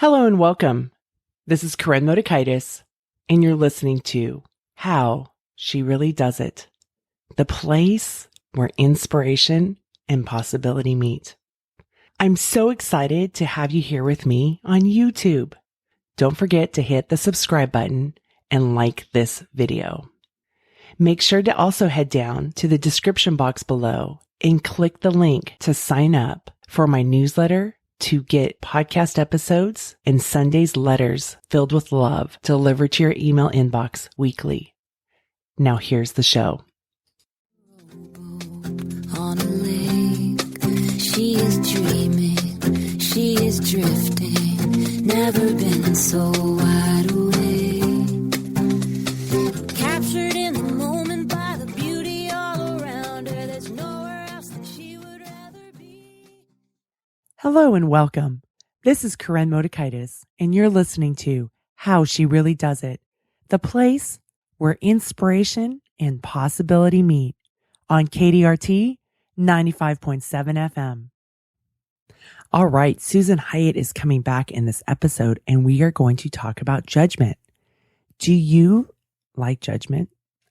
Hello and welcome. This is Karen Motikaitis, and you're listening to How She Really Does It, the place where inspiration and possibility meet. I'm so excited to have you here with me on YouTube. Don't forget to hit the subscribe button and like this video. Make sure to also head down to the description box below and click the link to sign up for my newsletter to get podcast episodes and Sunday's letters filled with love delivered to your email inbox weekly. Now here's the show. On a lake, she is dreaming, she is drifting, never been so wide awake. Captured in the moment by the beauty all around her, there's nowhere else that she would rather be. Hello and welcome. This is Karen Motikaitis, and you're listening to How She Really Does It, the place where inspiration and possibility meet on KDRT 95.7 FM. All right, Susan Hyatt is coming back in this episode, and we are going to talk about judgment. Do you like judgment?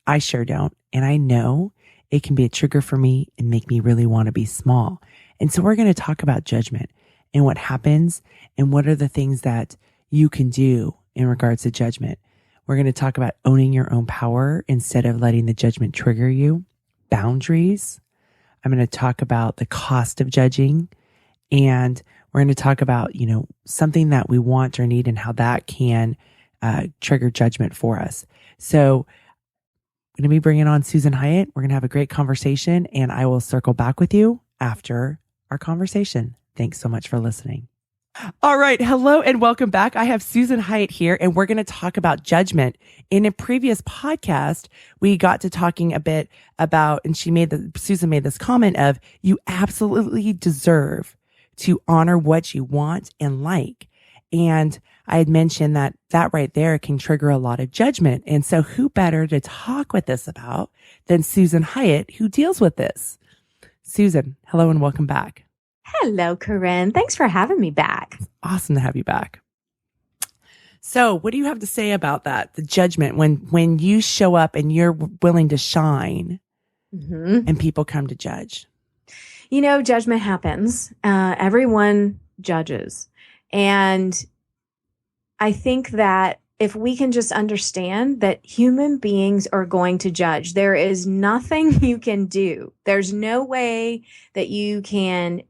I sure don't, and I know it can be a trigger for me and make me really want to be small. And so we're going to talk about judgment and what happens and what are the things that you can do in regards to judgment. We're going to talk about owning your own power instead of letting the judgment trigger you, boundaries. I'm going to talk about the cost of judging, and we're going to talk about, something that we want or need and how that can trigger judgment for us. So I'm going to be bringing on Susan Hyatt. We're going to have a great conversation, and I will circle back with you after our conversation. Thanks so much for listening. All right. Hello and welcome back. I have Susan Hyatt here, and we're going to talk about judgment. In a previous podcast, we got to talking a bit about, and Susan made this comment of, you absolutely deserve to honor what you want and like. And I had mentioned that right there can trigger a lot of judgment. And so who better to talk with this about than Susan Hyatt, who deals with this? Susan, hello and welcome back. Hello, Corinne. Thanks for having me back. Awesome to have you back. So what do you have to say about that? The judgment, when you show up and you're willing to shine and people come to judge. Judgment happens. Everyone judges. And I think that if we can just understand that human beings are going to judge, there is nothing you can do. There's no way that you can't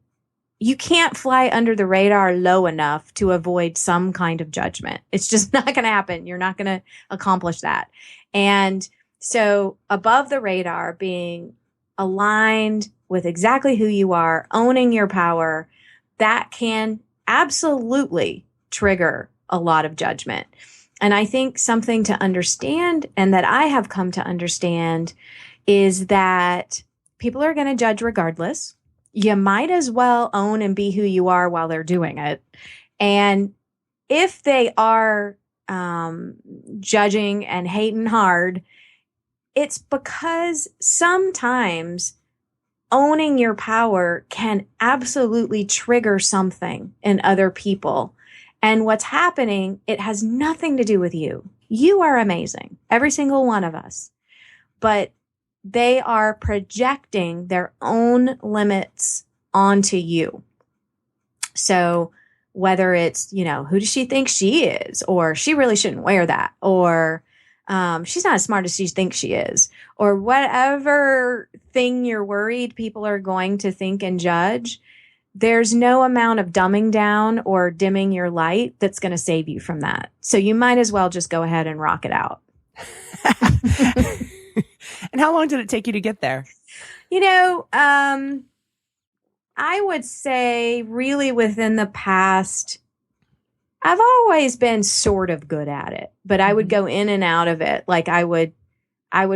fly under the radar low enough to avoid some kind of judgment. It's just not going to happen. You're not going to accomplish that. And so above the radar, being aligned with exactly who you are, owning your power, that can absolutely trigger a lot of judgment. And I think something to understand, and that I have come to understand, is that people are going to judge regardless. You might as well own and be who you are while they're doing it. And if they are judging and hating hard, it's because sometimes owning your power can absolutely trigger something in other people. And what's happening, it has nothing to do with you. You are amazing, every single one of us. But they are projecting their own limits onto you. So whether it's, who does she think she is? Or she really shouldn't wear that. Or she's not as smart as she thinks she is. Or whatever thing you're worried people are going to think and judge, there's no amount of dumbing down or dimming your light that's going to save you from that. So you might as well just go ahead and rock it out. And how long did it take you to get there? I would say really within the past, I've always been sort of good at it, but I would go in and out of it. Like I would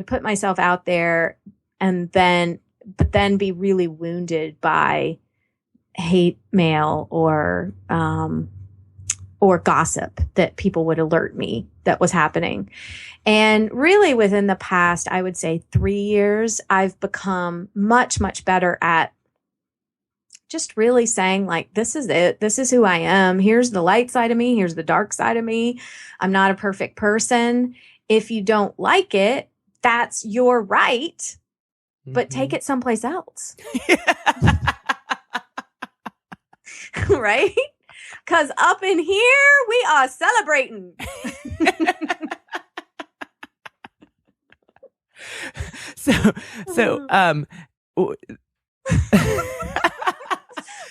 put myself out there but then be really wounded by hate mail or gossip that people would alert me that was happening. And really within the past, I would say 3 years, I've become much, much better at just really saying like, this is it. This is who I am. Here's the light side of me. Here's the dark side of me. I'm not a perfect person. If you don't like it, that's your right, but take it someplace else. Right? Because up in here, we are celebrating.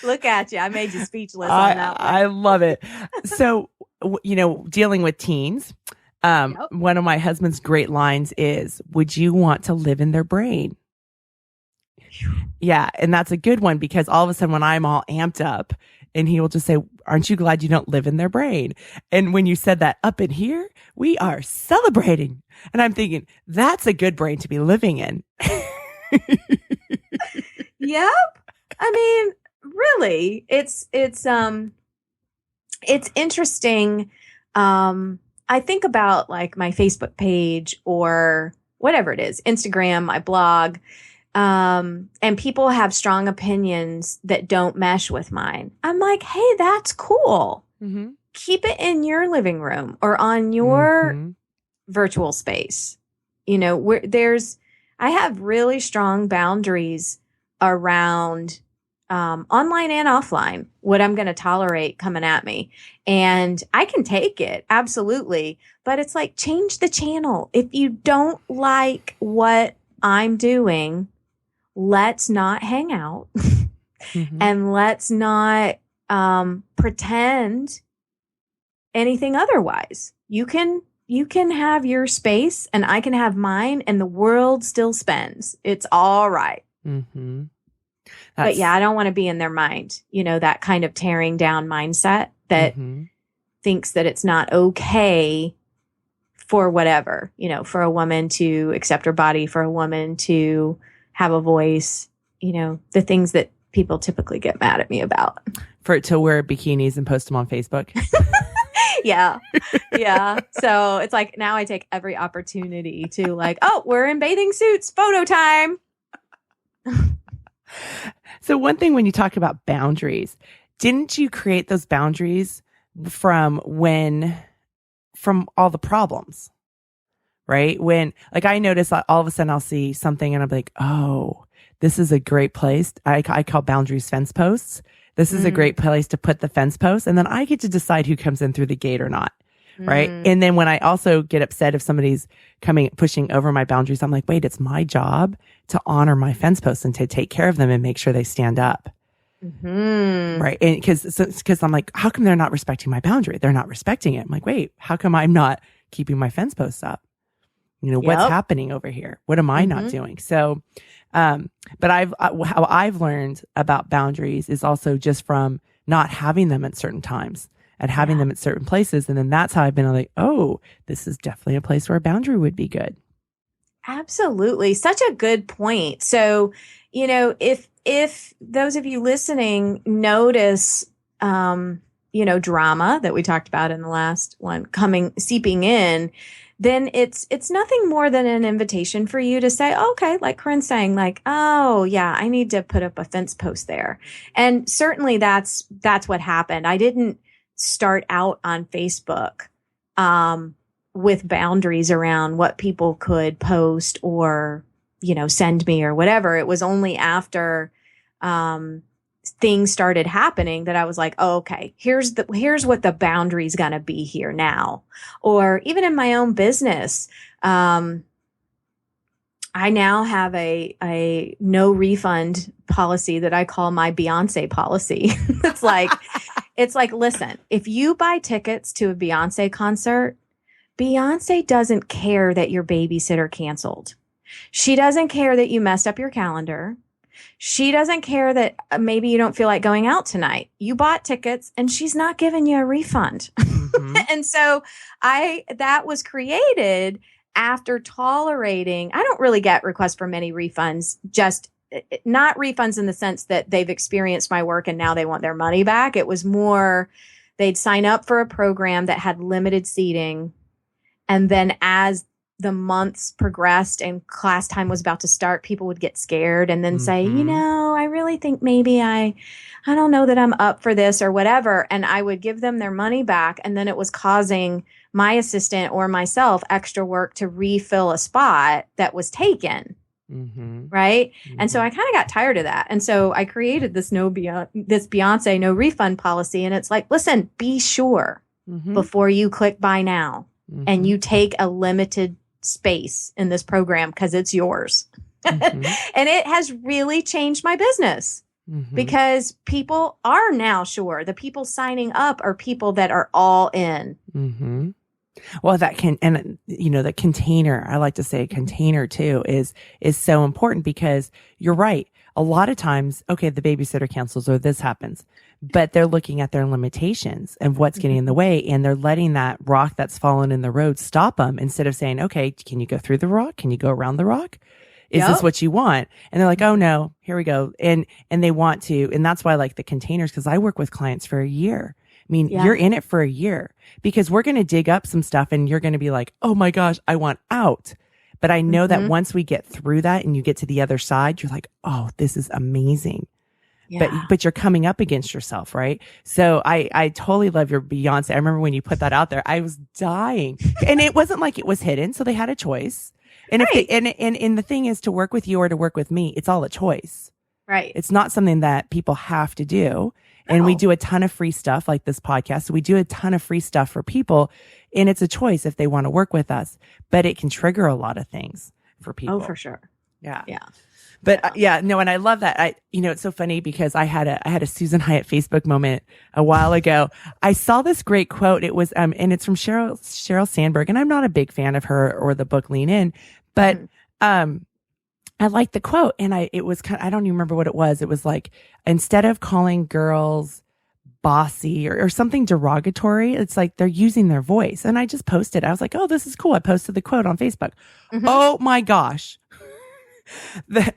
Look at you. I made you speechless on that one. I love it. So, dealing with teens, one of my husband's great lines is, would you want to live in their brain? Yeah. And that's a good one, because all of a sudden when I'm all amped up, and he will just say, aren't you glad you don't live in their brain? And when you said that, up in here, we are celebrating. And I'm thinking, that's a good brain to be living in. Yep. I mean, really, it's interesting. I think about like my Facebook page or whatever it is, Instagram, my blog. And people have strong opinions that don't mesh with mine. I'm like, hey, that's cool. Mm-hmm. Keep it in your living room or on your virtual space. I have really strong boundaries around online and offline, what I'm going to tolerate coming at me. And I can take it, absolutely. But it's like, change the channel. If you don't like what I'm doing, let's not hang out and let's not pretend anything otherwise. You can have your space and I can have mine, and the world still spins. It's all right. Mm-hmm. But yeah, I don't want to be in their mind, that kind of tearing down mindset that thinks that it's not okay for whatever, for a woman to accept her body, for a woman to have a voice, the things that people typically get mad at me about. For it to wear bikinis and post them on Facebook. Yeah. Yeah. So it's like, now I take every opportunity to like, oh, we're in bathing suits, photo time. So one thing, when you talk about boundaries, didn't you create those boundaries from all the problems? Right? When, like, I notice all of a sudden I'll see something and I'm like, oh, this is a great place. I call boundaries fence posts. This is a great place to put the fence posts. And then I get to decide who comes in through the gate or not. Right. And then when I also get upset if somebody's pushing over my boundaries, I'm like, wait, it's my job to honor my fence posts and to take care of them and make sure they stand up. Right. And because I'm like, how come they're not respecting my boundary? They're not respecting it. I'm like, wait, how come I'm not keeping my fence posts up? What's happening over here? What am I not doing? So, but how I've learned about boundaries is also just from not having them at certain times and having them at certain places. And then that's how I've been like, oh, this is definitely a place where a boundary would be good. Absolutely. Such a good point. So, if those of you listening notice, drama that we talked about in the last one seeping in, then it's nothing more than an invitation for you to say, okay, like Corinne's saying, like, oh yeah, I need to put up a fence post there. And certainly that's what happened. I didn't start out on Facebook, with boundaries around what people could post or, send me or whatever. It was only after, things started happening that I was like, oh, okay, here's what the boundary's going to be here now. Or even in my own business, I now have a no refund policy that I call my Beyonce policy. It's like, listen, if you buy tickets to a Beyonce concert, Beyonce doesn't care that your babysitter canceled. She doesn't care that you messed up your calendar. She doesn't care that maybe you don't feel like going out tonight. You bought tickets and she's not giving you a refund. And so that was created after tolerating. I don't really get requests for many refunds, just not refunds in the sense that they've experienced my work and now they want their money back. It was more, they'd sign up for a program that had limited seating. And then as the months progressed and class time was about to start, people would get scared and then say, I really think maybe I don't know that I'm up for this or whatever. And I would give them their money back. And then it was causing my assistant or myself extra work to refill a spot that was taken. Mm-hmm. Right. Mm-hmm. And so I kind of got tired of that. And so I created this this Beyonce no refund policy. And it's like, listen, be sure before you click buy now and you take a limited space in this program because it's yours. And it has really changed my business because people are now sure. The people signing up are people that are all in. Well, the container, I like to say container too, is so important because you're right. A lot of times, okay, the babysitter cancels or this happens, but they're looking at their limitations and what's getting in the way. And they're letting that rock that's fallen in the road stop them instead of saying, okay, can you go through the rock? Can you go around the rock? Is this what you want? And they're like, oh no, here we go. And they want to, and that's why I like the containers, because I work with clients for a year. I mean, you're in it for a year because we're going to dig up some stuff and you're going to be like, oh my gosh, I want out. But I know that once we get through that and you get to the other side, you're like, oh, this is amazing. Yeah. But you're coming up against yourself, right? So I totally love your Beyonce. I remember when you put that out there, I was dying. And it wasn't like it was hidden. So they had a choice. And and the thing is, to work with you or to work with me, it's all a choice. Right. It's not something that people have to do. And we do a ton of free stuff like this podcast. So we do a ton of free stuff for people, and it's a choice if they want to work with us, but it can trigger a lot of things for people. Oh, for sure. Yeah. Yeah. But no, and I love that. It's so funny because I had a Susan Hyatt Facebook moment a while ago. I saw this great quote. It was, and it's from Sheryl Sandberg, and I'm not a big fan of her or the book Lean In, but, I liked the quote, and it was I don't even remember what it was. It was like, instead of calling girls bossy or something derogatory, it's like they're using their voice. And I just posted, I was like, oh, this is cool. I posted the quote on Facebook. Oh my gosh. The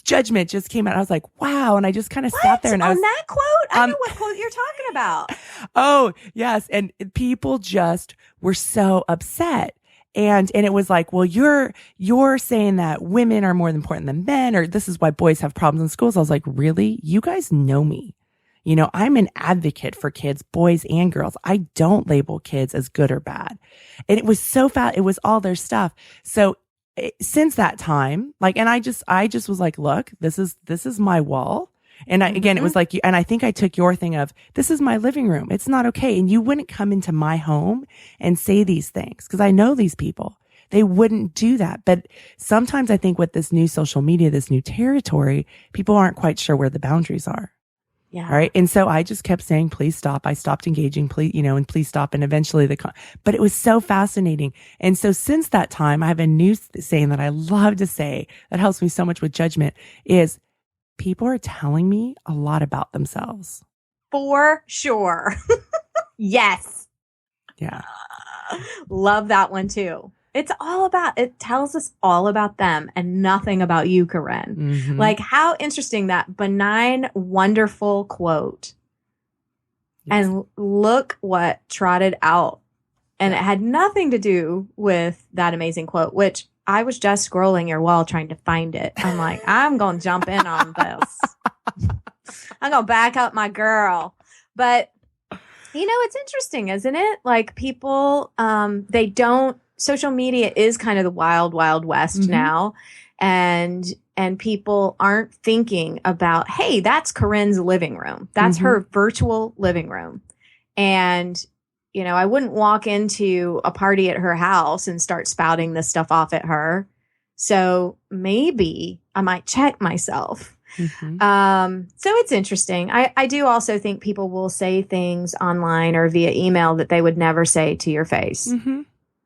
judgment just came out. I was like, wow. And I just kind of sat there and I was on that quote. I know what quote you're talking about. Oh yes. And people just were so upset. And it was like, well, you're saying that women are more important than men, or this is why boys have problems in schools. I was like, really? You guys know me. I'm an advocate for kids, boys and girls. I don't label kids as good or bad. And it was so fat. It was all their stuff. So since that time, and I just was like, look, this is my wall. And again, it was like, and I think I took your thing of, this is my living room. It's not okay. And you wouldn't come into my home and say these things because I know these people. They wouldn't do that. But sometimes I think with this new social media, this new territory, people aren't quite sure where the boundaries are. Yeah. All right. And so I just kept saying, please stop. I stopped engaging, please, and please stop. And eventually but it was so fascinating. And so since that time, I have a new saying that I love to say that helps me so much with judgment is, people are telling me a lot about themselves. For sure. Yes. Yeah. Love that one too. It tells us all about them and nothing about you, Corinne. Like, how interesting, that benign, wonderful quote. Yes. And look what trotted out. And it had nothing to do with that amazing quote, which I was just scrolling your wall trying to find it. I'm like, I'm going to jump in on this. I'm going to back up my girl. But, it's interesting, isn't it? Like, people, social media is kind of the wild, wild west now. And people aren't thinking about, hey, that's Corinne's living room. That's her virtual living room. And I wouldn't walk into a party at her house and start spouting this stuff off at her. So maybe I might check myself. So it's interesting. I do also think people will say things online or via email that they would never say to your face.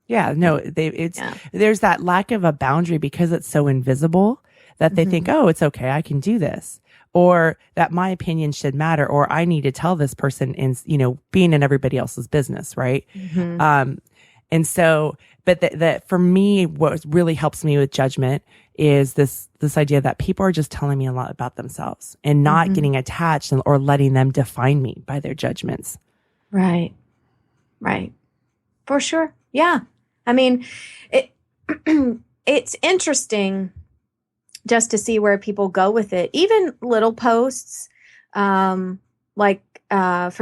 Yeah, no, there's that lack of a boundary because it's so invisible that they think, oh, it's okay, I can do this. Or that my opinion should matter, or I need to tell this person in, being in everybody else's business. Right. And so, but that for me, what really helps me with judgment is this idea that people are just telling me a lot about themselves and not getting attached or letting them define me by their judgments. Right. Right. For sure. Yeah. I mean, it's interesting just to see where people go with it. Even little posts, for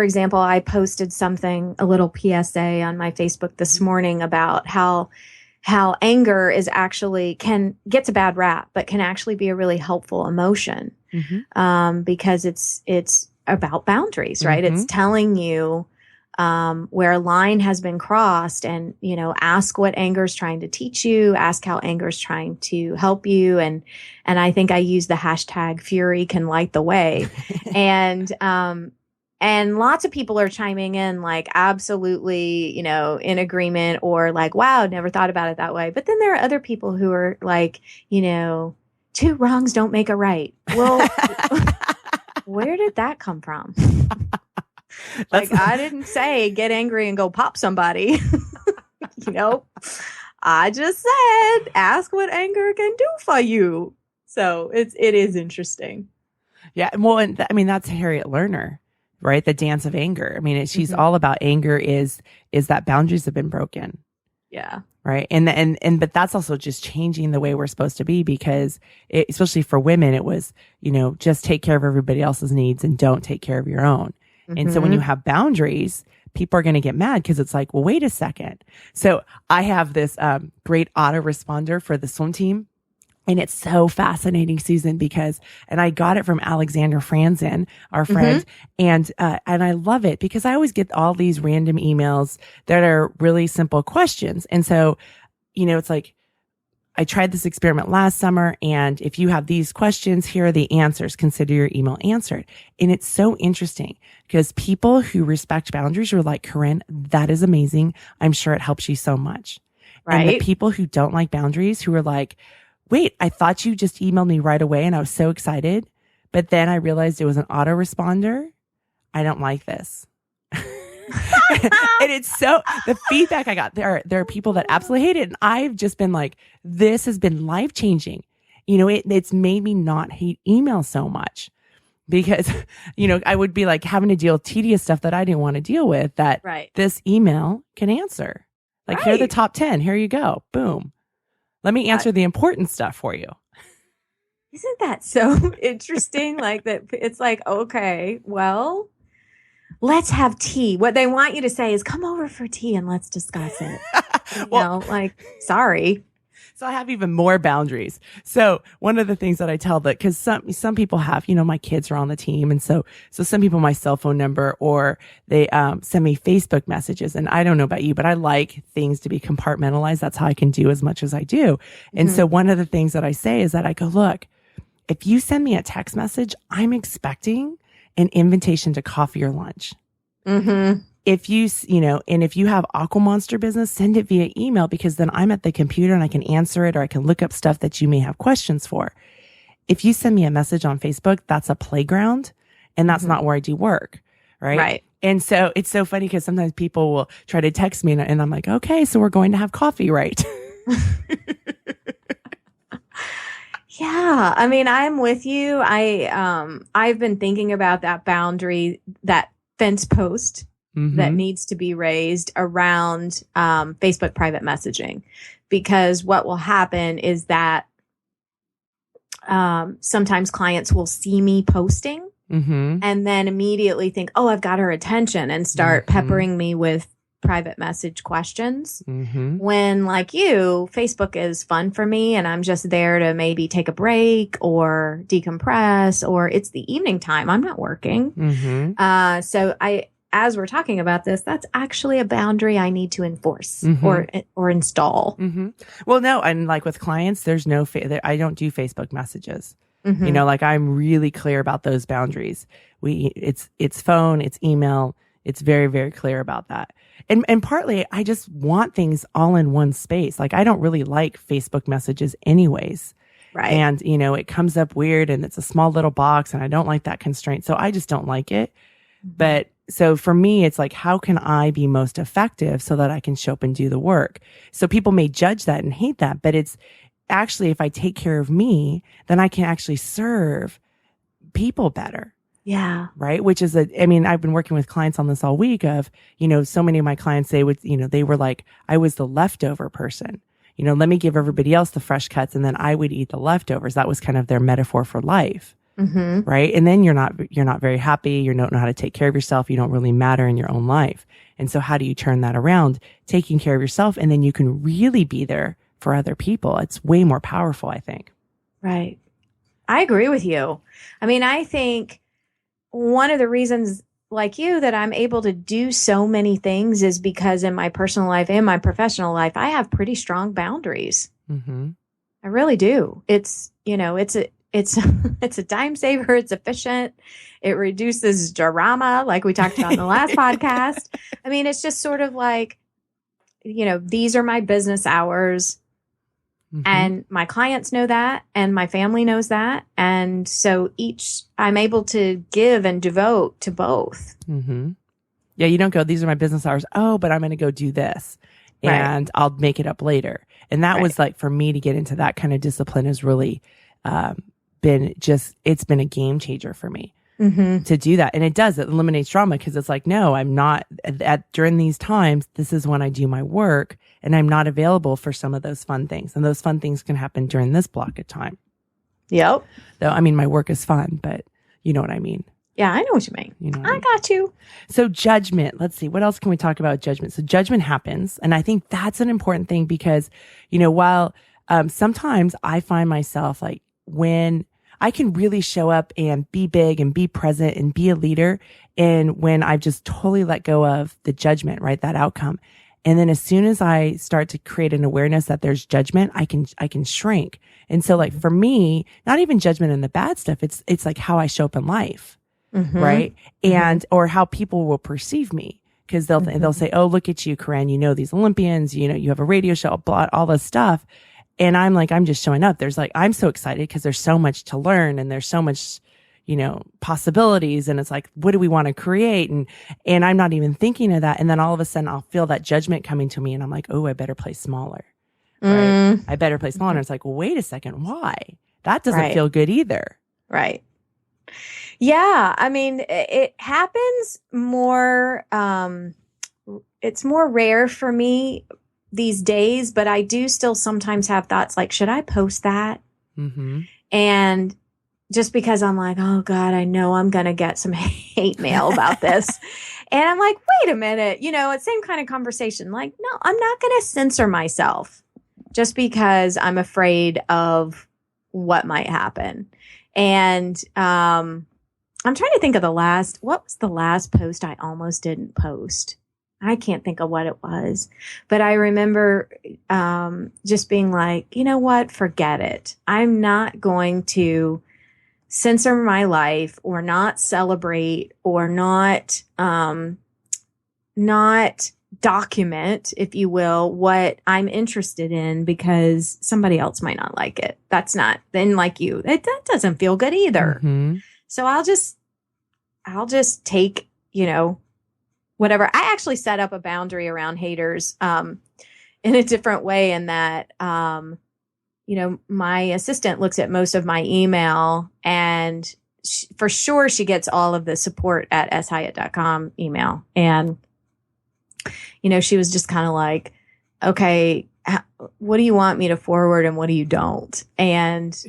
example, I posted something, a little PSA on my Facebook this morning about how anger is actually gets a bad rap, but can actually be a really helpful emotion. Because it's about boundaries, right? It's telling you where a line has been crossed, and, ask what anger is trying to teach you, ask how anger is trying to help you. And I think I use the hashtag Fury can light the way. And lots of people are chiming in like absolutely, in agreement, or like, wow, never thought about it that way. But then there are other people who are like, two wrongs don't make a right. Well, where did that come from? I didn't say get angry and go pop somebody. I just said ask what anger can do for you. So it is interesting. Yeah. Well, and that's Harriet Lerner, right? The dance of anger. She's all about anger is that boundaries have been broken. Yeah. Right. But that's also just changing the way we're supposed to be, because especially for women, it was, just take care of everybody else's needs and don't take care of your own. And so when you have boundaries, people are going to get mad, because it's like, well, wait a second. So I have this great autoresponder for the swim team. And it's so fascinating, Susan, and I got it from Alexander Franzen, our friend. And I love it because I always get all these random emails that are really simple questions. And so, it's like, I tried this experiment last summer, and if you have these questions, here are the answers. Consider your email answered. And it's so interesting because people who respect boundaries are like, Corinne, that is amazing. I'm sure it helps you so much. Right. And the people who don't like boundaries, who are like, wait, I thought you just emailed me right away and I was so excited, but then I realized it was an autoresponder. I don't like this. And it's the feedback I got, there are people that absolutely hate it. And I've just been like, this has been life changing. It's made me not hate email so much, because, I would be like having to deal with tedious stuff that I didn't want to deal with, that this email can answer. Like, here are the top 10. Here you go. Boom. Let me answer the important stuff for you. Isn't that so interesting? Like that, it's like, okay, well, let's have tea. What they want you to say is, come over for tea and let's discuss it. Sorry. So I have even more boundaries. So one of the things that I tell because some people have, my kids are on the team. And so some people, my cell phone number, or they send me Facebook messages. And I don't know about you, but I like things to be compartmentalized. That's how I can do as much as I do. And so one of the things that I say is that I go, look, if you send me a text message, I'm expecting an invitation to coffee or lunch. If you, and if you have Aqua Monster business, send it via email, because then I'm at the computer and I can answer it, or I can look up stuff that you may have questions for. If you send me a message on Facebook, that's a playground, and that's not where I do work. Right. And so it's so funny because sometimes people will try to text me and I'm like, okay, so we're going to have coffee, right? Yeah. I'm with you. I've been thinking about that boundary, that fence post that needs to be raised around Facebook private messaging, because what will happen is that sometimes clients will see me posting and then immediately think, oh, I've got her attention, and start peppering me with private message questions. When, like you, Facebook is fun for me, and I'm just there to maybe take a break or decompress, or it's the evening time. I'm not working. So as we're talking about this, that's actually a boundary I need to enforce or install. Well, no, and like with clients, there's no, I don't do Facebook messages. I'm really clear about those boundaries. It's phone, it's email. It's very, very clear about that. And partly I just want things all in one space. Like, I don't really like Facebook messages anyways. Right. And, it comes up weird, and it's a small little box, and I don't like that constraint. So I just don't like it. But so for me, it's like, how can I be most effective so that I can show up and do the work? So people may judge that and hate that, but it's actually, if I take care of me, then I can actually serve people better. Yeah. Right. Which is I've been working with clients on this all week of, so many of my clients, they were like, I was the leftover person. let me give everybody else the fresh cuts and then I would eat the leftovers. That was kind of their metaphor for life. Mm-hmm. Right. And then you're not very happy. You don't know how to take care of yourself. You don't really matter in your own life. And so how do you turn that around? Taking care of yourself. And then you can really be there for other people. It's way more powerful, I think. Right. I agree with you. I mean, I think one of the reasons like you that I'm able to do so many things is because in my personal life and my professional life, I have pretty strong boundaries. Mm-hmm. I really do. It's it's a time saver. It's efficient. It reduces drama, like we talked about in the last podcast. I mean, it's just sort of like, these are my business hours. Mm-hmm. And my clients know that, and my family knows that. And so I'm able to give and devote to both. Mm-hmm. Yeah, you don't go, these are my business hours. Oh, but I'm going to go do this. And I'll make it up later. And that was like, for me to get into that kind of discipline has really it's been a game changer for me to do that. And it eliminates drama because it's like, no, I'm not during these times. This is when I do my work and I'm not available for some of those fun things. And those fun things can happen during this block of time. Yep. Though, I mean, my work is fun, but you know what I mean? Yeah, I know what you mean. I got you. So judgment, let's see, what else can we talk about judgment? So judgment happens. And I think that's an important thing because, while sometimes I find myself like when I can really show up and be big and be present and be a leader. And when I've just totally let go of the judgment, right? That outcome. And then as soon as I start to create an awareness that there's judgment, I can shrink. And so like for me, not even judgment in the bad stuff. It's like how I show up in life. Mm-hmm. Right. And, or how people will perceive me. Cause they'll say, oh, look at you, Corinne, these Olympians, you have a radio show, blah, all this stuff. And I'm like, I'm just showing up. I'm so excited because there's so much to learn and there's so much, possibilities. And it's like, what do we want to create? And I'm not even thinking of that. And then all of a sudden I'll feel that judgment coming to me and I'm like, oh, I better play smaller. Right. I better play smaller. And it's like, well, wait a second. Why? That doesn't feel good either. Right. Yeah. I mean, it happens more, it's more rare for me these days, but I do still sometimes have thoughts like, should I post that? Mm-hmm. And just because I'm like, oh God, I know I'm going to get some hate mail about this. And I'm like, wait a minute, it's same kind of conversation. Like, no, I'm not going to censor myself just because I'm afraid of what might happen. And, I'm trying to think of what was the last post I almost didn't post? I can't think of what it was, but I remember just being like, you know what? Forget it. I'm not going to censor my life or not celebrate or not document, if you will, what I'm interested in because somebody else might not like it. That's not, then like you, that doesn't feel good either. Mm-hmm. So I'll just take, whatever. I actually set up a boundary around haters in a different way in that, my assistant looks at most of my email and for sure she gets all of the support at shyatt.com email. And, she was just kind of like, okay, what do you want me to forward and what do you don't? And,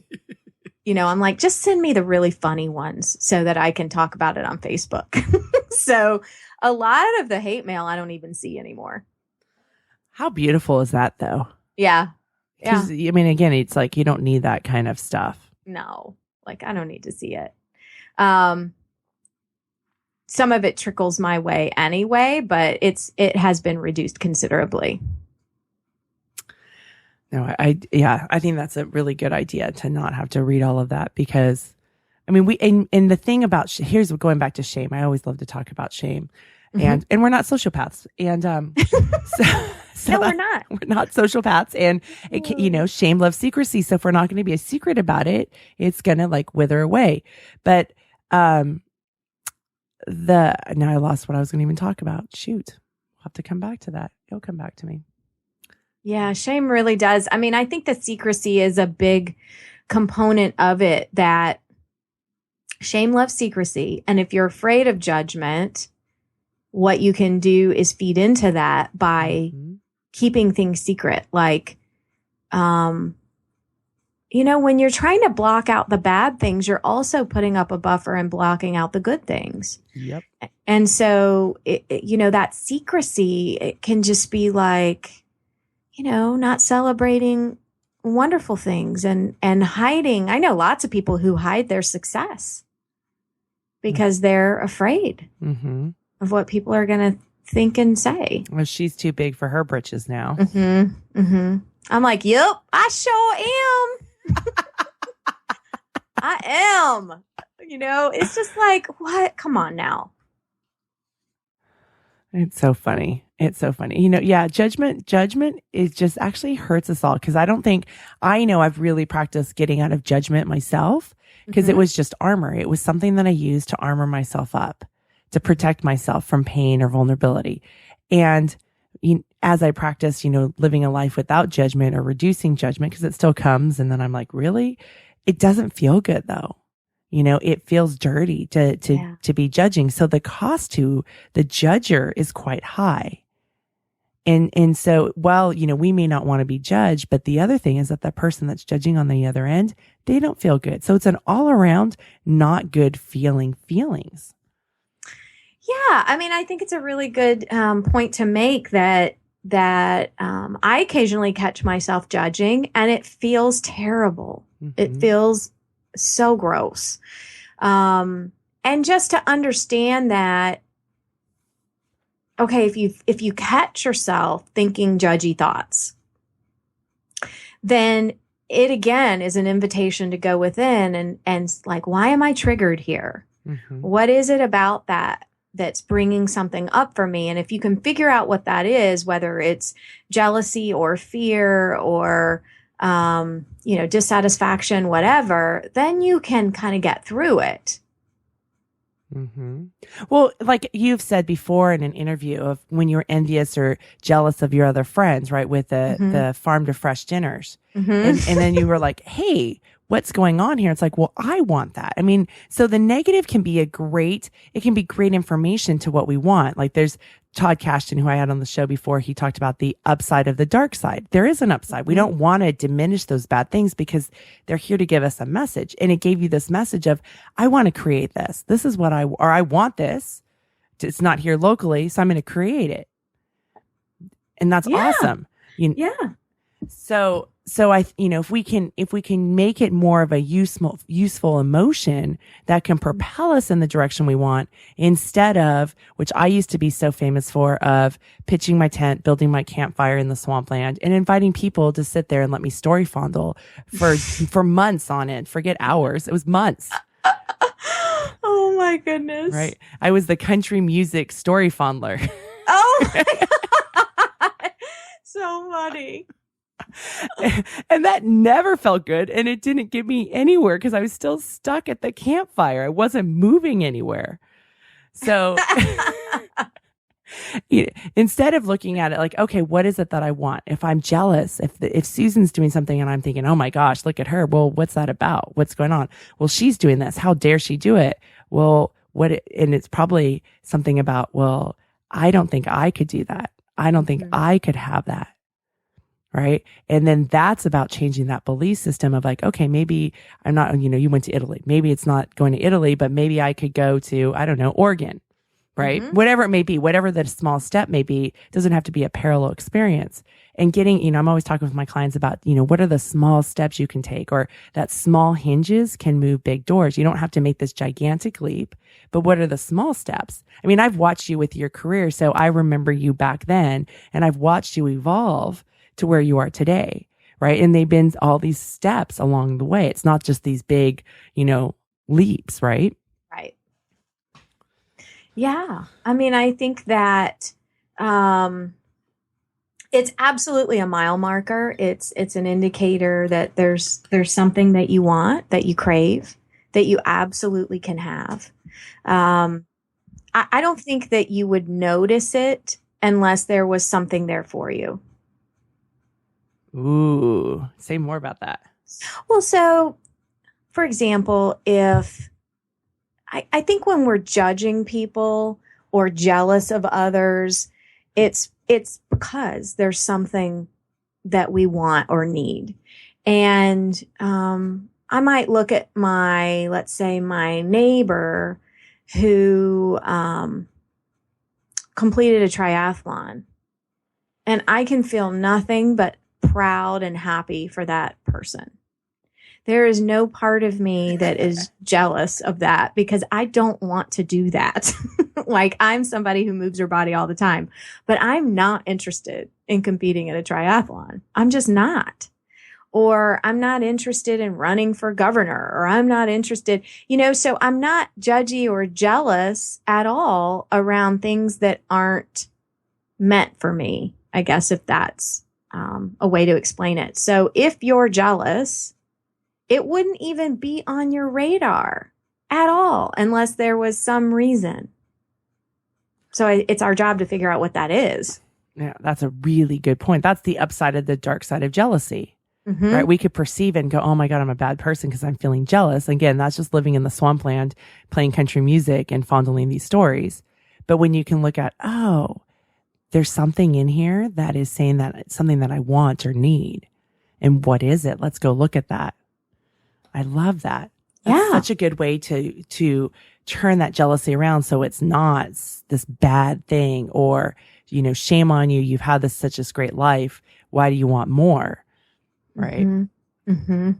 I'm like, just send me the really funny ones so that I can talk about it on Facebook. So a lot of the hate mail I don't even see anymore. How beautiful is that though? Yeah. Yeah. I mean, again, it's like, you don't need that kind of stuff. No, like I don't need to see it. Some of it trickles my way anyway, but it has been reduced considerably. No, I think that's a really good idea to not have to read all of that because, I mean, and the thing about, here's going back to shame. I always love to talk about shame and we're not sociopaths. And, so no, we're not. We're not sociopaths. And, shame loves secrecy. So if we're not going to be a secret about it, it's going to like wither away. But, now I lost what I was going to even talk about. Shoot. I'll have to come back to that. It'll come back to me. Yeah, shame really does. I mean, I think the secrecy is a big component of it, that shame loves secrecy. And if you're afraid of judgment, what you can do is feed into that by keeping things secret. Like, when you're trying to block out the bad things, you're also putting up a buffer and blocking out the good things. Yep. And so, that secrecy, it can just be like, not celebrating wonderful things and hiding. I know lots of people who hide their success because they're afraid of what people are going to think and say. Well, she's too big for her britches now. I'm like, yep, I sure am. I am. It's just like, what? Come on now. It's so funny. It's so funny. Judgment is just actually hurts us all. Cause I know I've really practiced getting out of judgment myself because it was just armor. It was something that I used to armor myself up, to protect myself from pain or vulnerability. And as I practice, living a life without judgment or reducing judgment, because it still comes. And then I'm like, really? It doesn't feel good though. It feels dirty to be judging. So the cost to the judger is quite high. And so, we may not want to be judged, but the other thing is that the person that's judging on the other end, they don't feel good. So it's an all around not good feelings. Yeah. I mean, I think it's a really good point to make that I occasionally catch myself judging and it feels terrible. It feels so gross. And just to understand that, okay, if you catch yourself thinking judgy thoughts, then it again is an invitation to go within and like, why am I triggered here? What is it about that's bringing something up for me? And if you can figure out what that is, whether it's jealousy or fear or dissatisfaction, whatever, then you can kind of get through it. Well, like you've said before in an interview of when you're envious or jealous of your other friends, right? With the farm to fresh dinners. And then you were like, hey, what's going on here? It's like, well, I want that. I mean, so the negative can be great information to what we want. Like there's Todd Cashton, who I had on the show before, he talked about the upside of the dark side. There is an upside. We don't want to diminish those bad things because they're here to give us a message. And it gave you this message of, I want to create this. This is what I want this. It's not here locally, so I'm going to create it. And that's awesome. So I, if we can make it more of a useful emotion that can propel us in the direction we want, instead of, which I used to be so famous for, of pitching my tent, building my campfire in the swampland and inviting people to sit there and let me story fondle for months on end. Forget hours. It was months. Oh my goodness. Right. I was the country music story fondler. Oh my God. So funny. And that never felt good. And it didn't get me anywhere because I was still stuck at the campfire. I wasn't moving anywhere. So instead of looking at it like, okay, what is it that I want? If I'm jealous, if Susan's doing something and I'm thinking, oh my gosh, look at her. Well, what's that about? What's going on? Well, she's doing this. How dare she do it? Well, and it's probably something about, well, I don't think I could do that. I don't think I could have that. Right. And then that's about changing that belief system of like, okay, maybe I'm not, you went to Italy. Maybe it's not going to Italy, but maybe I could go to, I don't know, Oregon. Right. Whatever it may be, whatever the small step may be, doesn't have to be a parallel experience. And getting, I'm always talking with my clients about, what are the small steps you can take, or that small hinges can move big doors. You don't have to make this gigantic leap, but what are the small steps? I mean, I've watched you with your career, so I remember you back then, and I've watched you evolve to where you are today, right? And they've been all these steps along the way. It's not just these big, leaps, right? Right. Yeah. I mean, I think that it's absolutely a mile marker. It's an indicator that there's something that you want, that you crave, that you absolutely can have. I don't think that you would notice it unless there was something there for you. Ooh, say more about that. Well, so for example, if I think when we're judging people or jealous of others, it's because there's something that we want or need. And I might look at let's say my neighbor who completed a triathlon, and I can feel nothing but proud and happy for that person. There is no part of me that is jealous of that because I don't want to do that. Like, I'm somebody who moves her body all the time, but I'm not interested in competing in a triathlon. I'm just not. Or I'm not interested in running for governor, or I'm not interested, so I'm not judgy or jealous at all around things that aren't meant for me, I guess, if that's a way to explain it. So if you're jealous, it wouldn't even be on your radar at all unless there was some reason. So it's our job to figure out what that is. Yeah, that's a really good point. That's the upside of the dark side of jealousy, right? We could perceive it and go, oh my God, I'm a bad person because I'm feeling jealous. Again, that's just living in the swampland, playing country music and fondling these stories. But when you can look at, oh, there's something in here that is saying that it's something that I want or need. And what is it? Let's go look at that. I love that. That's such a good way to turn that jealousy around so it's not this bad thing or, shame on you. You've had such a great life. Why do you want more? Right. Mm-hmm.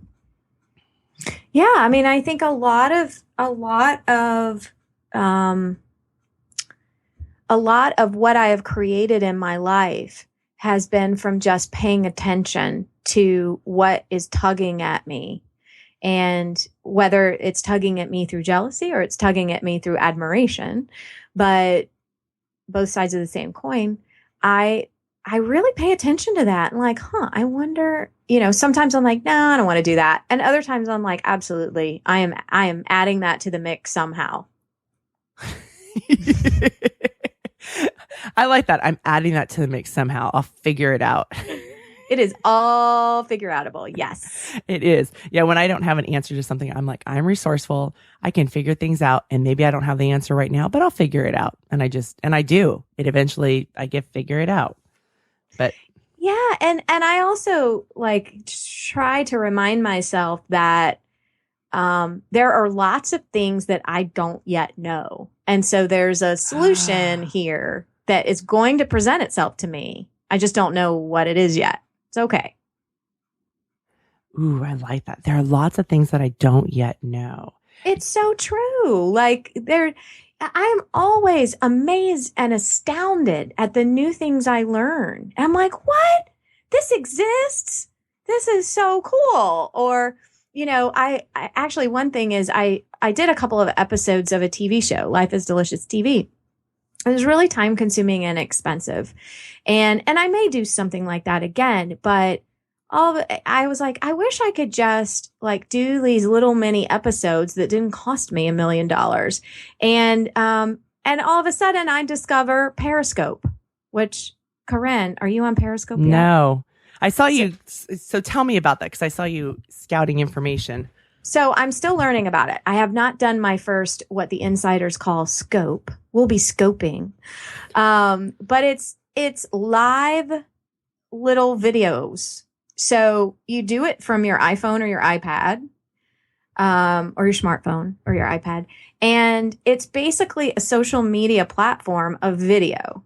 Yeah. I mean, I think a lot of what I have created in my life has been from just paying attention to what is tugging at me. And whether it's tugging at me through jealousy or it's tugging at me through admiration, but both sides of the same coin, I really pay attention to that. And like, I wonder, sometimes I'm like, no, I don't want to do that. And other times I'm like, absolutely. I am adding that to the mix somehow. I like that. I'm adding that to the mix somehow. I'll figure it out. It is all figure outable. Yes, it is. Yeah. When I don't have an answer to something, I'm like, I'm resourceful. I can figure things out. And maybe I don't have the answer right now, but I'll figure it out. And I do it eventually. figure it out. But yeah. And I also try to remind myself that there are lots of things that I don't yet know. And so there's a solution here that is going to present itself to me. I just don't know what it is yet. It's okay. Ooh, I like that. There are lots of things that I don't yet know. It's so true. I'm always amazed and astounded at the new things I learn. And I'm like, what? This exists? This is so cool. Or, I actually, one thing is I did a couple of episodes of a TV show, Life is Delicious TV. It was really time consuming and expensive. And I may do something like that again, but I was like, I wish I could just do these little mini episodes that didn't cost me $1 million. And all of a sudden I discover Periscope, which, Corinne, are you on Periscope yet? No, I saw you. So tell me about that. Cause I saw you scouting information. So I'm still learning about it. I have not done my first, what the insiders call scope. We'll be scoping. But it's live little videos. So you do it from your iPhone or your iPad, or your smartphone or your iPad. And it's basically a social media platform of video.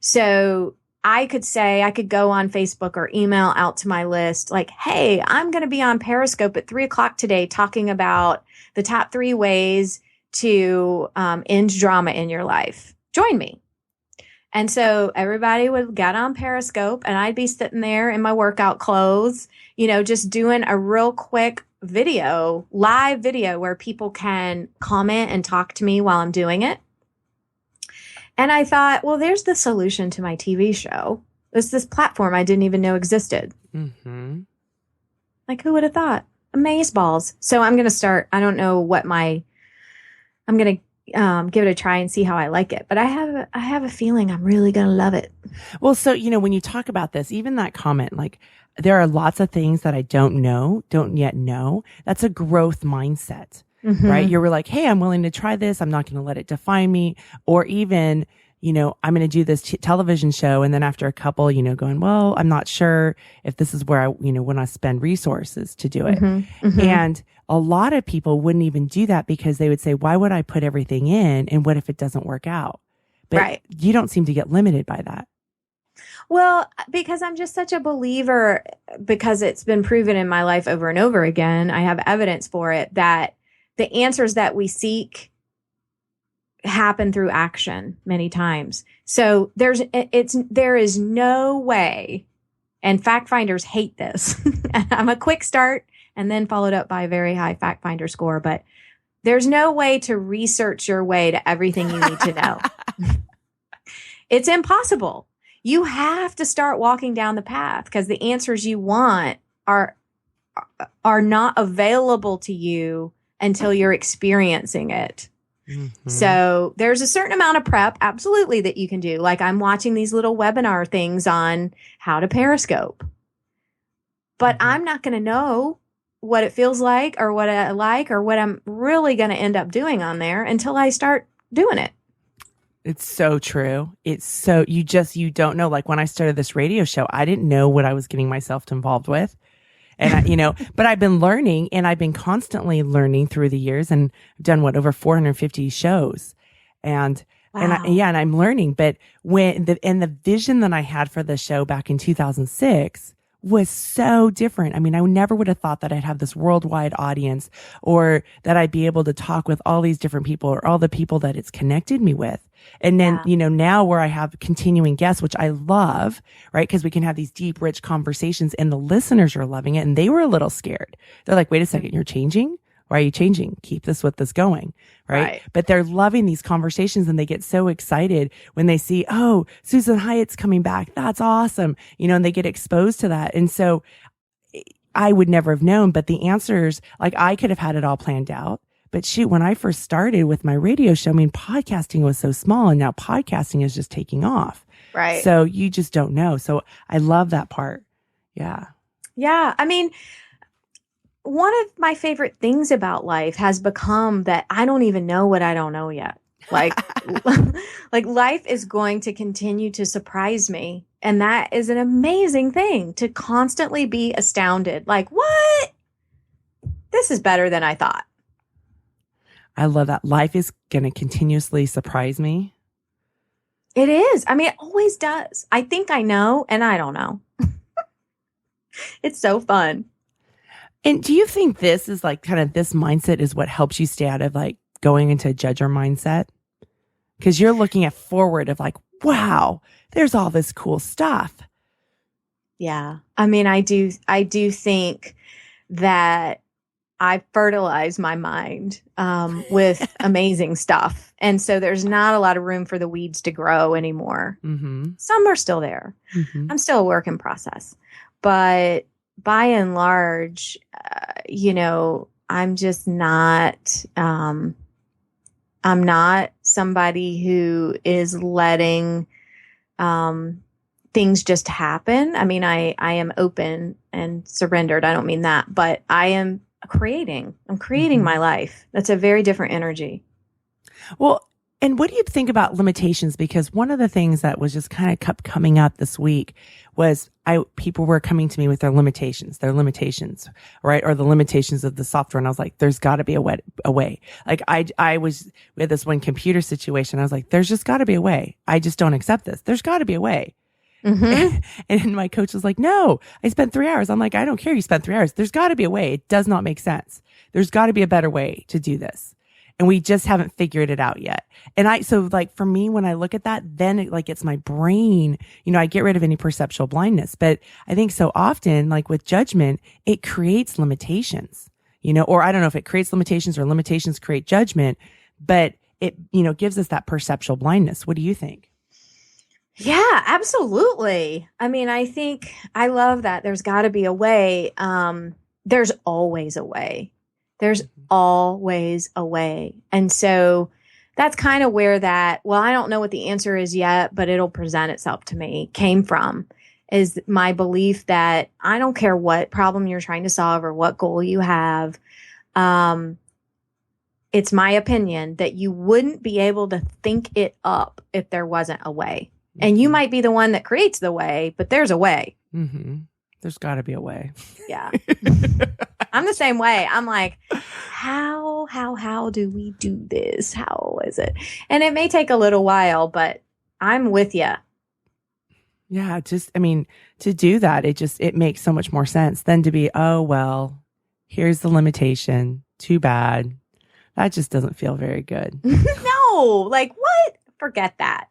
So I could go on Facebook or email out to my list like, hey, I'm going to be on Periscope at 3:00 today talking about the top 3 ways to end drama in your life. Join me. And so everybody would get on Periscope and I'd be sitting there in my workout clothes, just doing a real quick live video where people can comment and talk to me while I'm doing it. And I thought, well, there's the solution to my TV show. It's this platform I didn't even know existed. Mm-hmm. Like, who would have thought? Amazeballs. So I'm going to start. I don't know what I'm going to give it a try and see how I like it. But I have a feeling I'm really going to love it. Well, so, when you talk about this, even that comment, there are lots of things that I don't yet know. That's a growth mindset. Mm-hmm. Right? You're like, hey, I'm willing to try this. I'm not going to let it define me. Or even, I'm going to do this television show. And then after a couple, going, well, I'm not sure if this is where I, want to spend resources to do it. And a lot of people wouldn't even do that because they would say, why would I put everything in? And what if it doesn't work out? But you don't seem to get limited by that. Well, because I'm just such a believer, because it's been proven in my life over and over again, I have evidence for it, that the answers that we seek happen through action many times. So there is no way, and fact finders hate this. I'm a quick start and then followed up by a very high fact finder score, but there's no way to research your way to everything you need to know. It's impossible. You have to start walking down the path because the answers you want are not available to you until you're experiencing it. So there's a certain amount of prep, absolutely, that you can do. Like I'm watching these little webinar things on how to Periscope, but I'm not going to know what it feels like or what I like or what I'm really going to end up doing on there until I start doing it. It's so true. It's so, you don't know. Like when I started this radio show, I didn't know what I was getting myself involved with. And but I've been learning, and I've been constantly learning through the years, and I've done over 450 shows. And I'm learning. But the vision that I had for the show back in 2006 was so different. I mean, I never would have thought that I'd have this worldwide audience, or that I'd be able to talk with all these different people, or all the people that it's connected me with. And then, now where I have continuing guests, which I love, right? Because we can have these deep, rich conversations, and the listeners are loving it. And they were a little scared. They're like, wait a second, you're changing? Why are you changing? Keep this going. Right. But they're loving these conversations, and they get so excited when they see, oh, Susan Hyatt's coming back. That's awesome. And they get exposed to that. And so I would never have known, but the answers, like I could have had it all planned out. But shoot, when I first started with my radio show, podcasting was so small, and now podcasting is just taking off. Right. So you just don't know. So I love that part. Yeah. Yeah. One of my favorite things about life has become that I don't even know what I don't know yet. Like, like life is going to continue to surprise me. And that is an amazing thing, to constantly be astounded. Like, what? This is better than I thought. I love that. Life is going to continuously surprise me. It is. It always does. I think I know, and I don't know. It's so fun. And do you think this is like kind of this mindset is what helps you stay out of like going into a judger mindset? Because you're looking at forward of like, wow, there's all this cool stuff. Yeah. I do think that I fertilize my mind with amazing stuff. And so there's not a lot of room for the weeds to grow anymore. Some are still there. I'm still a work in process. But by and large, I'm just not, I'm not somebody who is letting things just happen. I am open and surrendered. I don't mean that, but I'm creating my life. That's a very different energy. Well, and what do you think about limitations? Because one of the things that was just kind of kept coming up this week was people were coming to me with their limitations, right? Or the limitations of the software. And I was like, there's got to be a way. Like I was with this one computer situation. I was like, there's just got to be a way. I just don't accept this. There's got to be a way. And my coach was like, no, I spent 3 hours. I'm like, I don't care. You spent 3 hours. There's got to be a way. It does not make sense. There's got to be a better way to do this. And we just haven't figured it out yet. And so like for me, when I look at that, then it's my brain, I get rid of any perceptual blindness. But I think so often, like with judgment, it creates limitations, or I don't know if it creates limitations or limitations create judgment, but it, gives us that perceptual blindness. What do you think? Yeah, absolutely. I think I love that. There's got to be a way. There's always a way. There's always a way. And so that's kind of where that, well, I don't know what the answer is yet, but it'll present itself to me, came from, is my belief that I don't care what problem you're trying to solve or what goal you have. it's my opinion that you wouldn't be able to think it up if there wasn't a way. And you might be the one that creates the way, but there's a way. Mm-hmm. There's got to be a way. Yeah. I'm the same way. I'm like, how do we do this? How is it? And it may take a little while, but I'm with you. Yeah. To do that, it makes so much more sense than to be, oh, well, here's the limitation. Too bad. That just doesn't feel very good. No, like what? Forget that.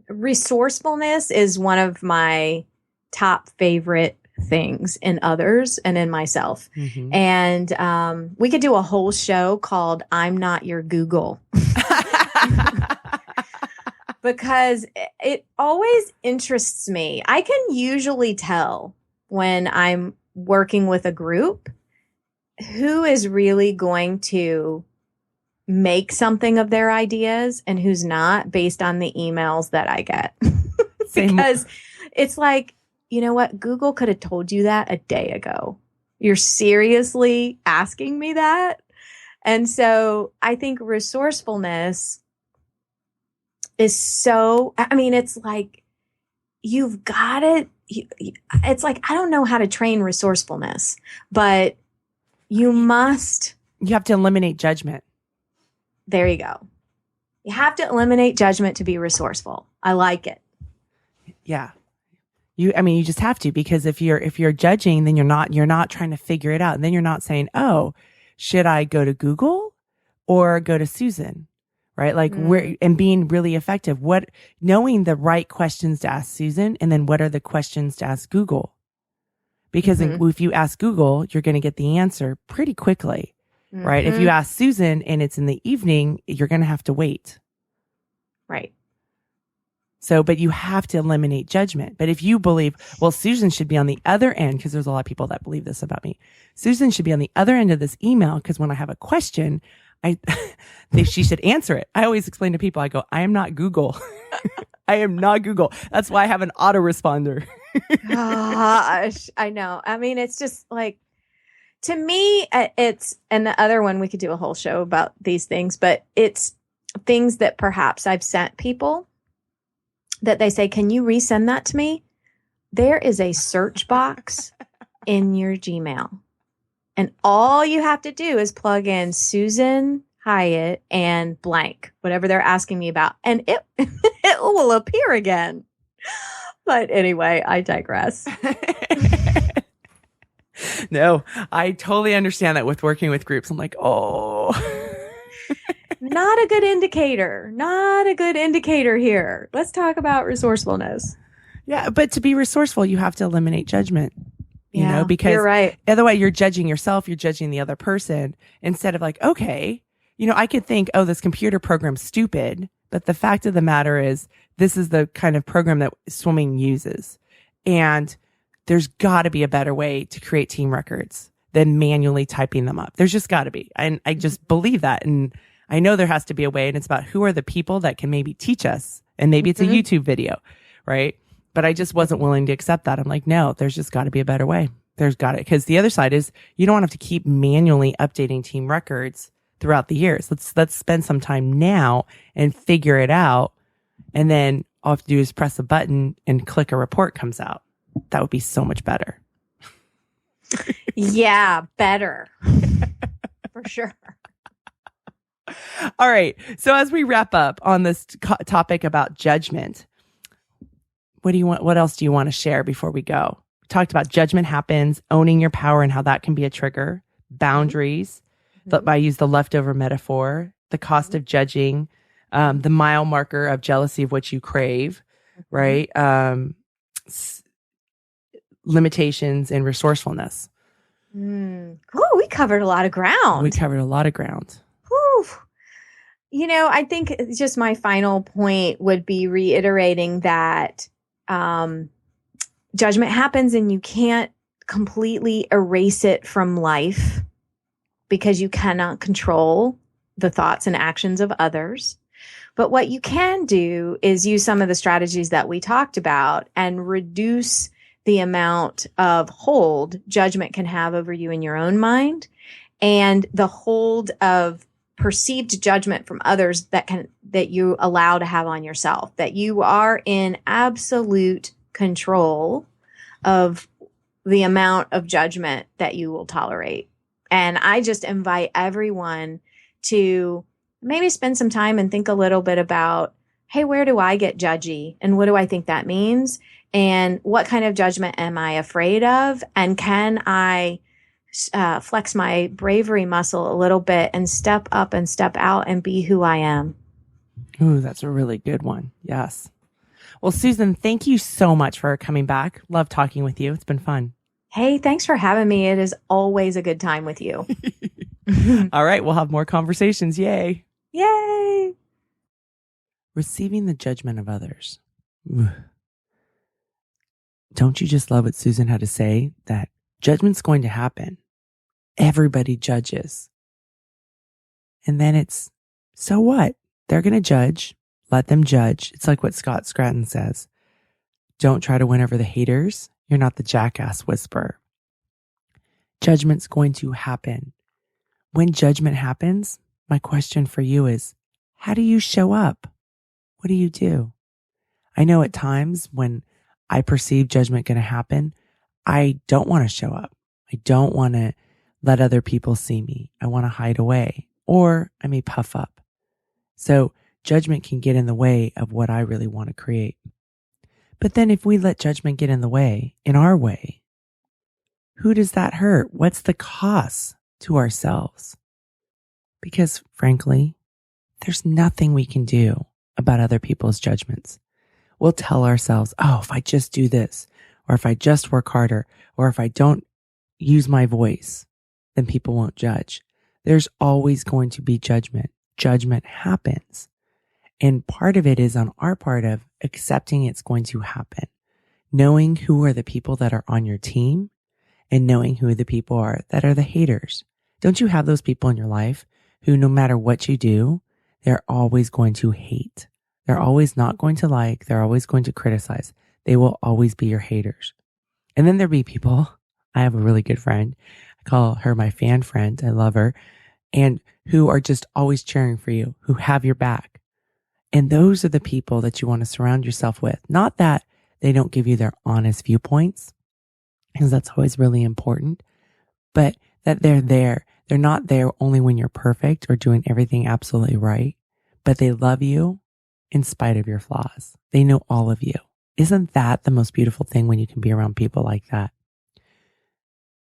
Resourcefulness is one of my top favorite things in others and in myself. Mm-hmm. And we could do a whole show called I'm Not Your Google. Because it always interests me. I can usually tell when I'm working with a group who is really going to make something of their ideas and who's not based on the emails that I get. Because it's like, you know what? Google could have told you that a day ago. You're seriously asking me that? And so I think resourcefulness is so, it's like, you've got it. It's like, I don't know how to train resourcefulness, but you have to eliminate judgment. There you go. You have to eliminate judgment to be resourceful. I like it. Yeah. You just have to, because if you're judging, then you're not trying to figure it out. And then you're not saying, oh, should I go to Google or go to Susan? Right? Like and being really effective. Knowing the right questions to ask Susan, and then what are the questions to ask Google? Because if you ask Google, you're going to get the answer pretty quickly. Right. If you ask Susan and it's in the evening, you're going to have to wait. Right. So, but you have to eliminate judgment. But if you believe, well, Susan should be on the other end, because there's a lot of people that believe this about me. Susan should be on the other end of this email, because when I have a question, she should answer it. I always explain to people, I go, I am not Google. I am not Google. That's why I have an autoresponder. Gosh, I know. It's just like, to me, it's, and the other one, we could do a whole show about these things, but it's things that perhaps I've sent people that they say, can you resend that to me? There is a search box in your Gmail. And all you have to do is plug in Susan Hyatt and blank, whatever they're asking me about, and it will appear again. But anyway, I digress. No, I totally understand that with working with groups. I'm like, oh. Not a good indicator. Not a good indicator here. Let's talk about resourcefulness. Yeah, but to be resourceful, you have to eliminate judgment. You know, because you're right. Otherwise you're judging yourself, you're judging the other person, instead of like, okay, I could think, oh, this computer program's stupid. But the fact of the matter is, this is the kind of program that swimming uses. And there's got to be a better way to create team records than manually typing them up. There's just got to be. And I just believe that. And I know there has to be a way. And it's about who are the people that can maybe teach us. And maybe it's a YouTube video, right? But I just wasn't willing to accept that. I'm like, no, there's just got to be a better way. There's got it. Because the other side is, you don't have to keep manually updating team records throughout the years. Let's spend some time now and figure it out. And then all I have to do is press a button and click, a report comes out. That would be so much better. Yeah, better. For sure. All right. So as we wrap up on this topic about judgment, what else do you want to share before we go? We talked about judgment happens, owning your power and how that can be a trigger, boundaries. I use the leftover metaphor, the cost of judging, the mile marker of jealousy of what you crave, right? Limitations and resourcefulness. Oh, we covered a lot of ground. Whew. I think just my final point would be reiterating that judgment happens and you can't completely erase it from life because you cannot control the thoughts and actions of others. But what you can do is use some of the strategies that we talked about and reduce the amount of hold judgment can have over you in your own mind, and the hold of perceived judgment from others that you allow to have on yourself, that you are in absolute control of the amount of judgment that you will tolerate. And I just invite everyone to maybe spend some time and think a little bit about, hey, where do I get judgy? And what do I think that means? And what kind of judgment am I afraid of? And can I flex my bravery muscle a little bit and step up and step out and be who I am? Ooh, that's a really good one. Yes. Well, Susan, thank you so much for coming back. Love talking with you. It's been fun. Hey, thanks for having me. It is always a good time with you. All right. We'll have more conversations. Yay. Yay. Receiving the judgment of others. Ugh. Don't you just love what Susan had to say? That judgment's going to happen. Everybody judges. And then it's, so what? They're going to judge. Let them judge. It's like what Scott Scratton says. Don't try to win over the haters. You're not the jackass whisperer. Judgment's going to happen. When judgment happens, my question for you is, how do you show up? What do you do? I know at times when I perceive judgment going to happen, I don't want to show up. I don't want to let other people see me. I want to hide away, or I may puff up. So judgment can get in the way of what I really want to create. But then if we let judgment get in the way, in our way, who does that hurt? What's the cost to ourselves? Because frankly, there's nothing we can do about other people's judgments. We'll tell ourselves, oh, if I just do this, or if I just work harder, or if I don't use my voice, then people won't judge. There's always going to be judgment. Judgment happens. And part of it is on our part of accepting it's going to happen. Knowing who are the people that are on your team and knowing who the people are that are the haters. Don't you have those people in your life who no matter what you do, they're always going to hate. They're always not going to like. They're always going to criticize. They will always be your haters. And then there'll be people. I have a really good friend. I call her my fan friend. I love her. And who are just always cheering for you, who have your back. And those are the people that you want to surround yourself with. Not that they don't give you their honest viewpoints, because that's always really important, but that they're there. They're not there only when you're perfect or doing everything absolutely right, but they love you in spite of your flaws. They know all of you. Isn't that the most beautiful thing when you can be around people like that?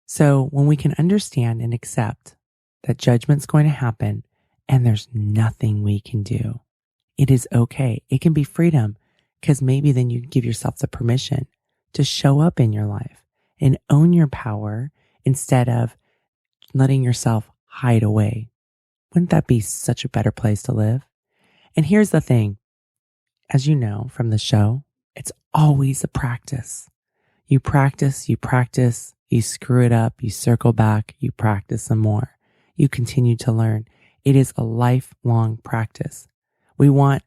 So when we can understand and accept that judgment's going to happen and there's nothing we can do, it is okay. It can be freedom, because maybe then you give yourself the permission to show up in your life and own your power instead of letting yourself hide away. Wouldn't that be such a better place to live? And here's the thing. As you know from the show, it's always a practice. You practice, you screw it up, you circle back, you practice some more. You continue to learn. It is a lifelong practice. We want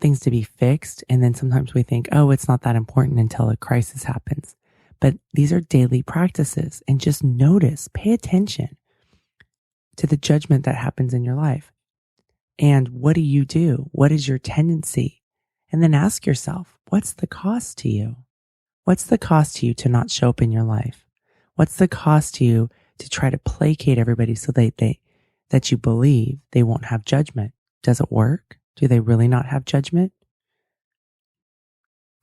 things to be fixed, and then sometimes we think, oh, it's not that important until a crisis happens. But these are daily practices, and just notice, pay attention to the judgment that happens in your life. And what do you do? What is your tendency? And then ask yourself, what's the cost to you? What's the cost to you to not show up in your life? What's the cost to you to try to placate everybody so that you believe they won't have judgment? Does it work? Do they really not have judgment?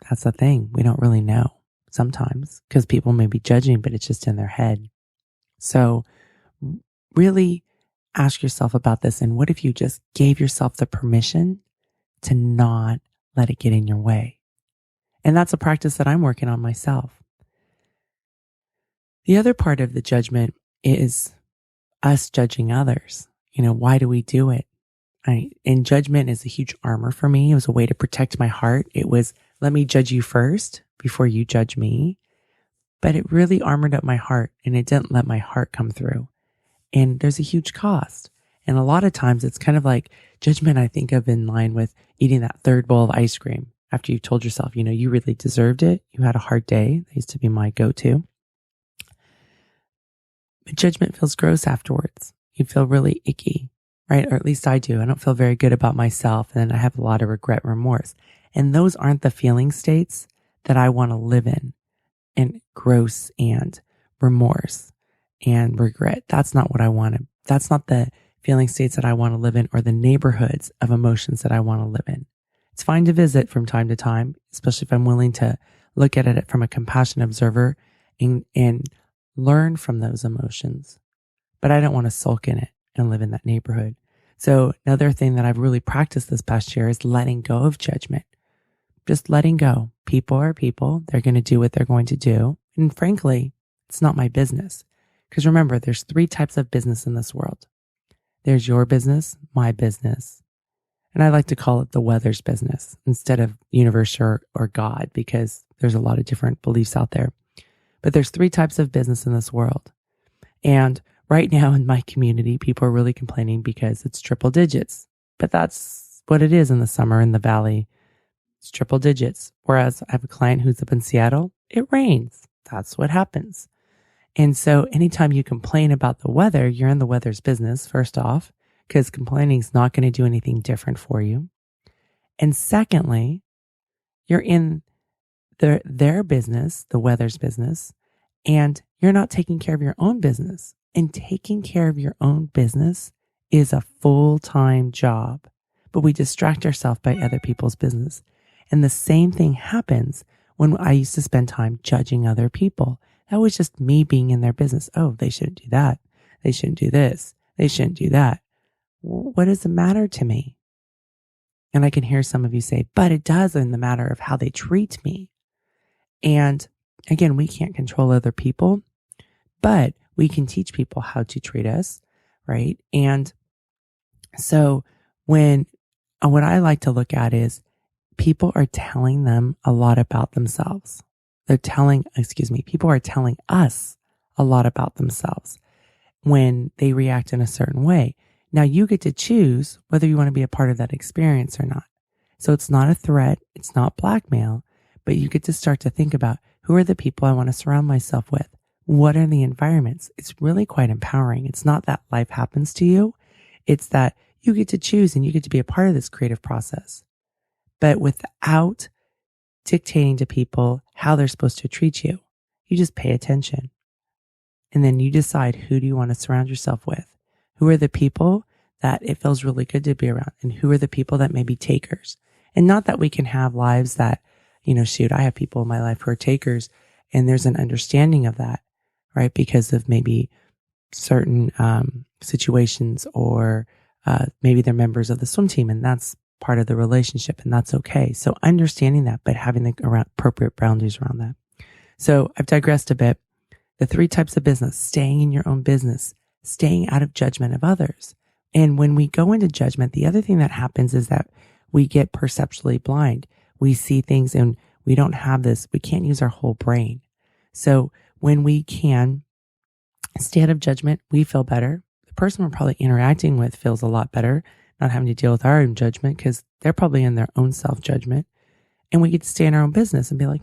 That's the thing. We don't really know sometimes, because people may be judging, but it's just in their head. So really ask yourself about this. And what if you just gave yourself the permission to not let it get in your way? And that's a practice that I'm working on myself. The other part of the judgment is us judging others. Why do we do it? And judgment is a huge armor for me. It was a way to protect my heart. It was, let me judge you first before you judge me. But it really armored up my heart, and it didn't let my heart come through. And there's a huge cost. And a lot of times it's kind of like judgment I think of in line with eating that third bowl of ice cream after you've told yourself, you really deserved it. You had a hard day. That used to be my go-to. But judgment feels gross afterwards. You feel really icky, right? Or at least I do. I don't feel very good about myself, and I have a lot of regret and remorse. And those aren't the feeling states that I want to live in, and gross and remorse and regret. That's not what I want to, that's not the feeling states that I want to live in, or the neighborhoods of emotions that I want to live in. It's fine to visit from time to time, especially if I'm willing to look at it from a compassionate observer and learn from those emotions. But I don't want to sulk in it and live in that neighborhood. So another thing that I've really practiced this past year is letting go of judgment. Just letting go. People are people. They're going to do what they're going to do. And frankly, it's not my business. Because remember, there's 3 types of business in this world. There's your business, my business, and I like to call it the weather's business instead of universe or God, because there's a lot of different beliefs out there. But there's 3 types of business in this world. And right now in my community, people are really complaining because it's triple digits. But that's what it is in the summer in the valley. It's triple digits. Whereas I have a client who's up in Seattle, it rains. That's what happens. And so anytime you complain about the weather, you're in the weather's business, first off, because complaining is not going to do anything different for you. And secondly, you're in their business, the weather's business, and you're not taking care of your own business. And taking care of your own business is a full-time job, but we distract ourselves by other people's business. And the same thing happens when I used to spend time judging other people. That was just me being in their business. Oh, they shouldn't do that. They shouldn't do this. They shouldn't do that. What does it matter to me? And I can hear some of you say, but it does in the matter of how they treat me. And again, we can't control other people, but we can teach people how to treat us, right? And so what I like to look at is people are telling them a lot about themselves. People are telling us a lot about themselves when they react in a certain way. Now you get to choose whether you want to be a part of that experience or not. So it's not a threat. It's not blackmail, but you get to start to think about who are the people I want to surround myself with? What are the environments? It's really quite empowering. It's not that life happens to you. It's that you get to choose and you get to be a part of this creative process, but without dictating to people how they're supposed to treat you. You just pay attention. And then you decide, who do you want to surround yourself with? Who are the people that it feels really good to be around? And who are the people that may be takers? And not that we can have lives that, I have people in my life who are takers, and there's an understanding of that, right? Because of maybe certain situations, or maybe they're members of the swim team, and that's part of the relationship, and that's okay. So understanding that, but having the appropriate boundaries around that. So I've digressed a bit. The 3 types of business: staying in your own business, staying out of judgment of others. And when we go into judgment, the other thing that happens is that we get perceptually blind. We see things and we can't use our whole brain. So when we can stay out of judgment, we feel better. The person we're probably interacting with feels a lot better, not having to deal with our own judgment because they're probably in their own self-judgment. And we get to stay in our own business and be like,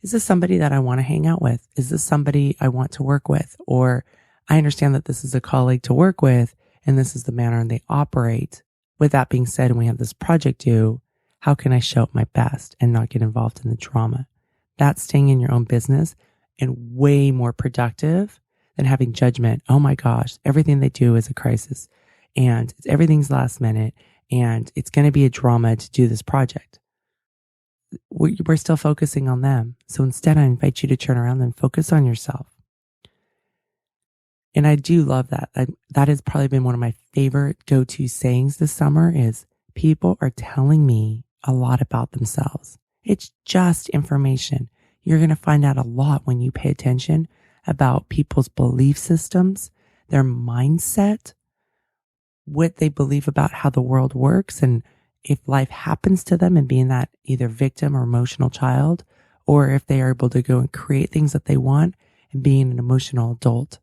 is this somebody that I want to hang out with? Is this somebody I want to work with? Or I understand that this is a colleague to work with, and this is the manner they operate. With that being said, and we have this project due, how can I show up my best and not get involved in the drama? That's staying in your own business and way more productive than having judgment. Oh my gosh, everything they do is a crisis, and everything's last minute, and it's going to be a drama to do this project. We're still focusing on them. So instead, I invite you to turn around and focus on yourself. And I do love that. That has probably been one of my favorite go-to sayings this summer is, people are telling me a lot about themselves. It's just information. You're going to find out a lot when you pay attention about people's belief systems, their mindset, what they believe about how the world works, and if life happens to them and being that either victim or emotional child, or if they are able to go and create things that they want and being an emotional adult.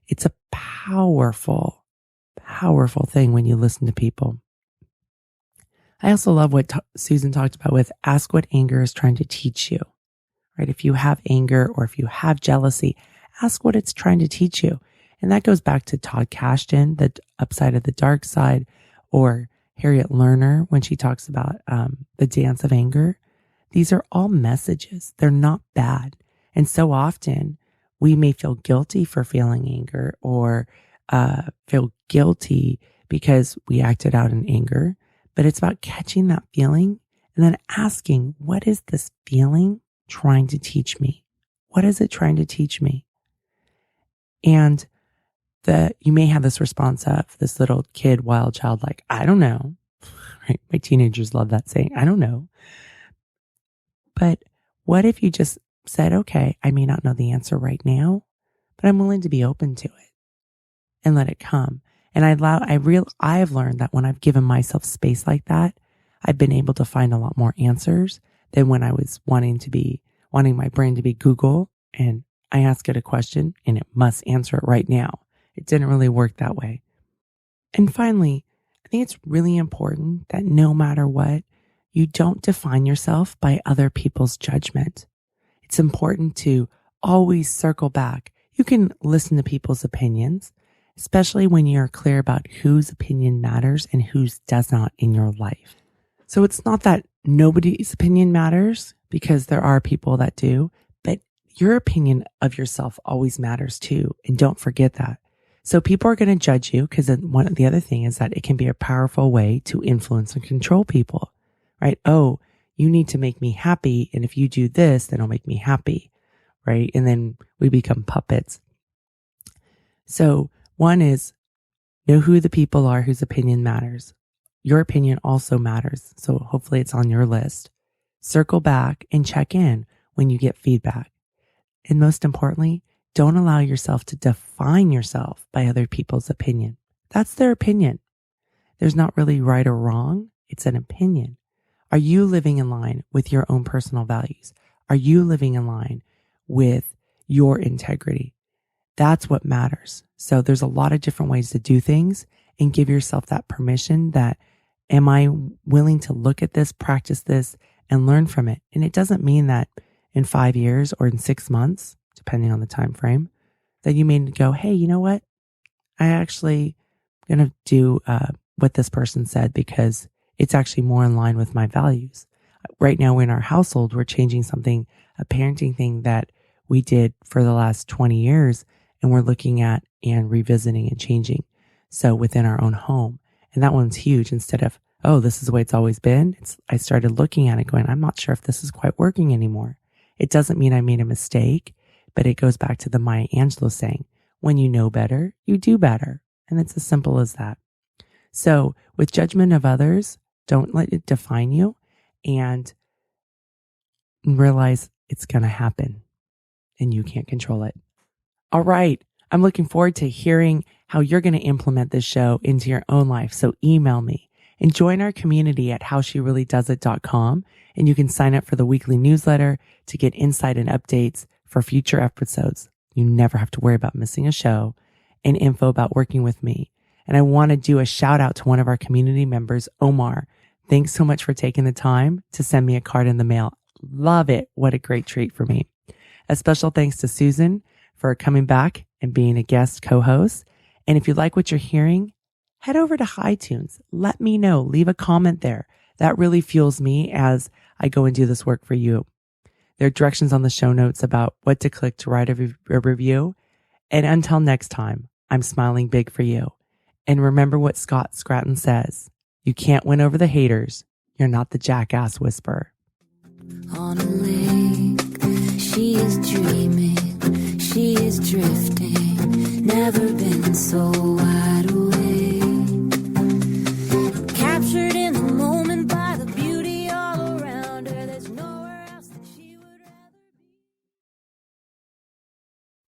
It's a powerful, powerful thing when you listen to people. I also love what Susan talked about with ask what anger is trying to teach you, right? If you have anger or if you have jealousy, Ask what it's trying to teach you. And that goes back to Todd Kashdan, the upside of the dark side, or Harriet Lerner when she talks about the dance of anger. These are all messages. They're not bad. And so often we may feel guilty for feeling anger or feel guilty because we acted out in anger. But it's about catching that feeling and then asking, what is this feeling trying to teach me? What is it trying to teach me? And you may have this response of this little kid, wild child, like, I don't know. Right? My teenagers love that saying, I don't know. But what if you just said, okay, I may not know the answer right now, but I'm willing to be open to it and let it come. And I have learned that when I've given myself space like that, I've been able to find a lot more answers than when I was wanting my brain to be Google and I ask it a question and it must answer it right now. It didn't really work that way. And finally, I think it's really important that no matter what, you don't define yourself by other people's judgment. It's important to always circle back. You can listen to people's opinions, especially when you're clear about whose opinion matters and whose does not in your life. So it's not that nobody's opinion matters, because there are people that do, but your opinion of yourself always matters too. And don't forget that. So people are going to judge you because one of the other thing is that it can be a powerful way to influence and control people, right? Oh, you need to make me happy. And if you do this, then it'll make me happy, right? And then we become puppets. So one is know who the people are whose opinion matters. Your opinion also matters. So hopefully it's on your list. Circle back and check in when you get feedback. And most importantly, don't allow yourself to define yourself by other people's opinion. That's their opinion. There's not really right or wrong. It's an opinion. Are you living in line with your own personal values? Are you living in line with your integrity? That's what matters. So there's a lot of different ways to do things, and give yourself that permission that, am I willing to look at this, practice this, and learn from it? And it doesn't mean that in 5 years or in 6 months, depending on the time frame, that you may go, hey, you know what? I actually going to do what this person said because it's actually more in line with my values. Right now in our household, we're changing something, a parenting thing that we did for the last 20 years, and we're looking at and revisiting and changing. So within our own home. And that one's huge. Instead of, oh, this is the way it's always been, I started looking at it going, I'm not sure if this is quite working anymore. It doesn't mean I made a mistake, but it goes back to the Maya Angelou saying, when you know better, you do better. And it's as simple as that. So with judgment of others, don't let it define you, and realize it's going to happen and you can't control it. All right. I'm looking forward to hearing how you're going to implement this show into your own life. So email me and join our community at howshereallydoesit.com. And you can sign up for the weekly newsletter to get insight and updates for future episodes. You never have to worry about missing a show, and info about working with me. And I want to do a shout out to one of our community members, Omar. Thanks so much for taking the time to send me a card in the mail. Love it. What a great treat for me. A special thanks to Susan for coming back and being a guest co-host. And if you like what you're hearing, head over to iTunes. Let me know. Leave a comment there. That really fuels me as I go and do this work for you. There are directions on the show notes about what to click to write a review. And until next time, I'm smiling big for you. And remember what Scott Scratton says. You can't win over the haters. You're not the jackass whisperer. On a lake, she is dreaming, she is drifting, never been so wide awake.